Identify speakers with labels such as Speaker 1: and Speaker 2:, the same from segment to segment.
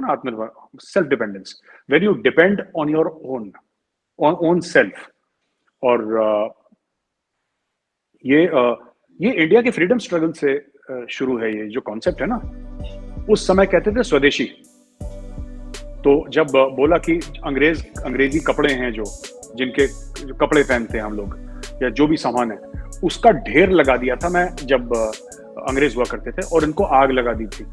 Speaker 1: ना आत्मनिर्भर, self dependence, when you depend on your own self. और ये इंडिया के फ्रीडम स्ट्रगल से शुरू है। ये जो कॉन्सेप्ट है ना, उस समय कहते थे स्वदेशी। तो जब बोला कि अंग्रेजी कपड़े हैं जो कपड़े पहनते हैं हम लोग, या जो भी सामान है, उसका ढेर लगा दिया था मैं जब अंग्रेज हुआ करते थे, और इनको आग लगा दी थी,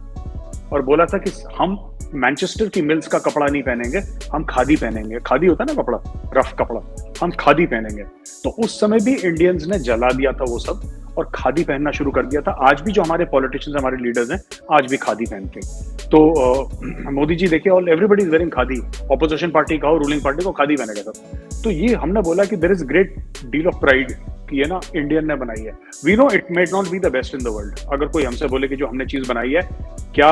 Speaker 1: और बोला था कि हम मैनचेस्टर की मिल्स का कपड़ा नहीं पहनेंगे, हम खादी पहनेंगे। खादी होता है ना कपड़ा, रफ कपड़ा, हम खादी पहनेंगे। तो उस समय भी इंडियंस ने जला दिया था वो सब, और खादी पहनना शुरू कर दिया था। आज भी जो हमारे पॉलिटिशियंस, हमारे लीडर्स हैं, आज भी खादी पहनते हैं। तो मोदी जी देखिए, all everybody is wearing khadi. Opposition party का हो, रूलिंग पार्टी को, खादी पहनेगा सब। तो ये हमने बोला कि there is great deal of pride कि ये ना इंडियन ने बनाई है। We know it may not be the best in the world. अगर कोई हमसे बोले कि जो हमने चीज बनाई है, क्या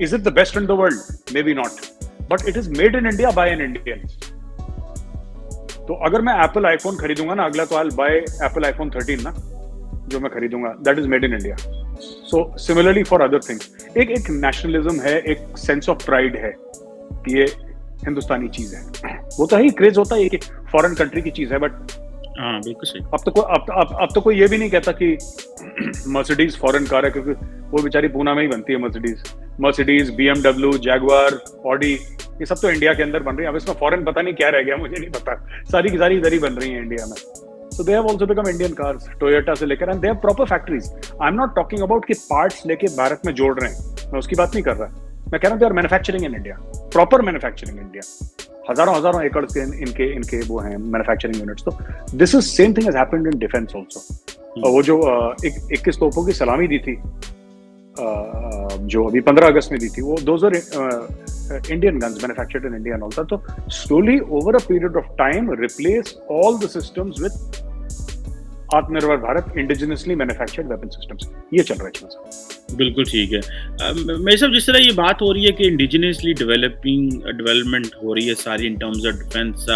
Speaker 1: is it the best in the world? May be not, but it is made in India by an Indian. तो अगर मैं एप्पल आईफोन खरीदूंगा ना अगला, तो I will buy Apple iPhone 13 ना, जो मैं खरीदूंगा, that is made in India. So similarly for other things, एक नेशनलिज्म है, एक सेंस ऑफ प्राइड है कि ये हिंदुस्तानी चीज है। वो तो ही क्रेज होता है कि फॉरेन कंट्री की चीज है, बट
Speaker 2: हाँ बिल्कुल सही।
Speaker 1: अब तो कोई ये भी नहीं कहता कि मर्सिडीज फॉरेन कार है, क्योंकि वो बेचारी पूना में ही बनती है। मर्सिडीज, BMW, जैगुआर, ऑडी, ये सब तो इंडिया के अंदर बन रही है। अब इसमें फॉरेन पता नहीं क्या रह गया, मुझे नहीं पता। सारी की सारी इधर ही बन रही है इंडिया में। So they have also become Indian cars, Toyota से लेकर, and they have proper factories. I'm not talking about कि parts लेके भारत में जोड़ रहे हैं, मैं उसकी बात नहीं कर रहा। मैं कह रहा हूँ they are manufacturing in India, proper manufacturing in India. हजारों एकड़ के इनके वो हैं मैन्युफैक्चरिंग यूनिट्स। तो this is same thing has happened in defence also. वो जो 21 तोपों की सलामी दी थी, जो अभी 15 अगस्त में दी थी, वो those are Indian guns manufactured in India and all. तो slowly over a period of time replace all the systems with Atmanirbhar Bharat, indigenously manufactured weapon systems. ये चल रहा है इसमें।
Speaker 2: बिल्कुल ठीक है। मेरे साहब, जिस तरह ये बात हो रही है कि इंडिजिनियसली डेवलपमेंट हो रही है सारी in terms of defence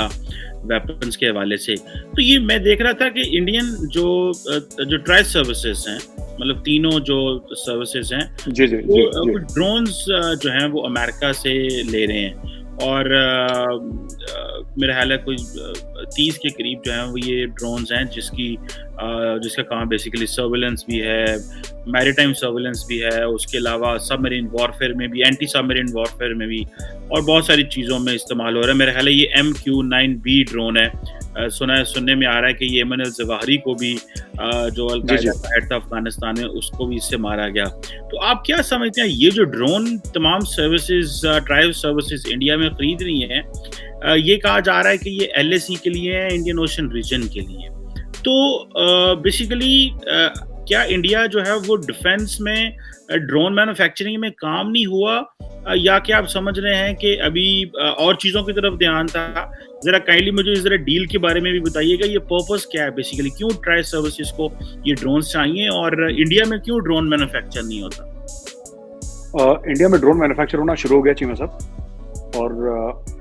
Speaker 2: weapons के हवाले से, तो ये मैं देख रहा था कि इंडियन जो ट्राई सर्विसेज हैं, मतलब तीनों जो सर्विसेज हैं, वो ड्रोन्स जो हैं वो अमेरिका से ले रहे हैं, और मेरा ख्याल है कोई 30 के करीब जो है वो ये ड्रोन्स हैं, जिसका काम बेसिकली सर्विलेंस भी है, मैरीटाइम सर्विलेंस भी है, उसके अलावा सबमरीन वॉरफेयर में भी, एंटी सबमरीन वॉरफेयर में भी, और बहुत सारी चीज़ों में इस्तेमाल हो रहा है। मेरा ख्याल है ये MQ-9B ड्रोन है। सुनने में आ रहा है कि ये एमन अल-ज़वाहिरी को भी, जो अल-कायदा का हेड था अफगानिस्तान में, उसको भी इससे मारा गया। तो आप क्या समझते हैं, ये जो ड्रोन तमाम सर्विसेज, ट्राइब सर्विसेज इंडिया में खरीद रही हैं, ये कहा जा रहा है कि ये LAC के लिए है, इंडियन ओशन रीजन के लिए। तो बेसिकली क्या इंडिया जो है वो डिफेंस में ड्रोन मैन्युफैक्चरिंग में काम नहीं हुआ, या क्या आप समझ रहे हैं कि अभी और चीज़ों की तरफ ध्यान था? ज़रा काइंडली मुझे ज़रा डील के बारे में भी बताइएगा। ये पर्पस क्या है बेसिकली, क्यों ट्राई सर्विसेज को ये ड्रोन्स चाहिए, और इंडिया में क्यों ड्रोन मैन्युफैक्चर नहीं होता?
Speaker 1: इंडिया में ड्रोन मैन्युफैक्चर होना शुरू हो गया चीमा साहब, और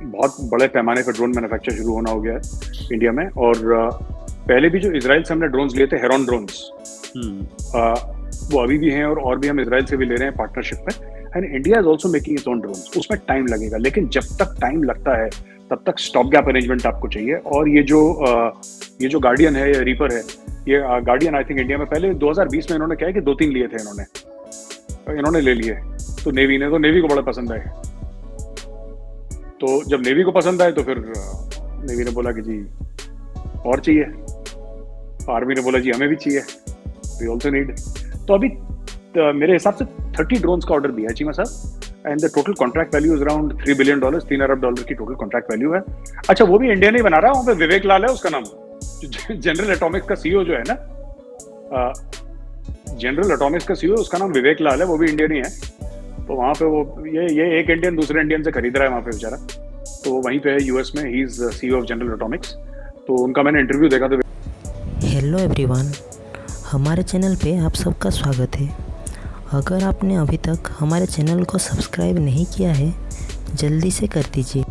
Speaker 1: बहुत बड़े पैमाने पर ड्रोन मैन्युफैक्चर शुरू होना हो गया है इंडिया में। और पहले भी जो इजराइल से हमने ड्रोन्स लिए थे, हेरॉन ड्रोन्स, वो अभी भी हैं, और भी हम इजराइल से भी ले रहे हैं पार्टनरशिप में। And India is also making its own drones. उसमें टाइम लगेगा, लेकिन जब तक टाइम लगता है तब तक स्टॉप गैप अरेंजमेंट आपको चाहिए। और ये जो गार्डियन है या रीपर है, ये गार्डियन आई थिंक इंडिया में पहले 2020 में इन्होंने क्या है कि 2-3 लिए थे इन्होंने ले लिए। तो नेवी को बड़ा पसंद आए। तो जब नेवी को पसंद आए तो फिर नेवी ने बोला कि जी और चाहिए, आर्मी ने बोला जी हमें भी चाहिए, वी ऑल्सो नीड। तो अभी मेरे हिसाब से 30 ड्रोन्स का ऑर्डर दिया है चीमा साहब, and the total contract value is around $3 billion, $3 अरब की टोटल कॉन्ट्रैक्ट वैल्यू है। अच्छा, वो भी इंडिया नहीं बना रहा है, वहाँ पे विवेक लाल है उसका नाम, जनरल एटॉमिक्स का CEO जो है ना, जनरल एटॉमिक्स का CEO, उसका नाम विवेक लाल है, वो भी इंडियन ही है। तो वहाँ पे वो ये एक इंडियन दूसरे इंडियन से खरीद रहा है वहाँ पे बेचारा। तो वो वहीं पे है US में, he is CEO of general Atomics. तो उनका मैंने इंटरव्यू देखा था।
Speaker 3: हेलो एवरीवन, हमारे चैनल पे आप सबका स्वागत है। अगर आपने अभी तक हमारे चैनल को सब्सक्राइब नहीं किया है, जल्दी से कर दीजिए।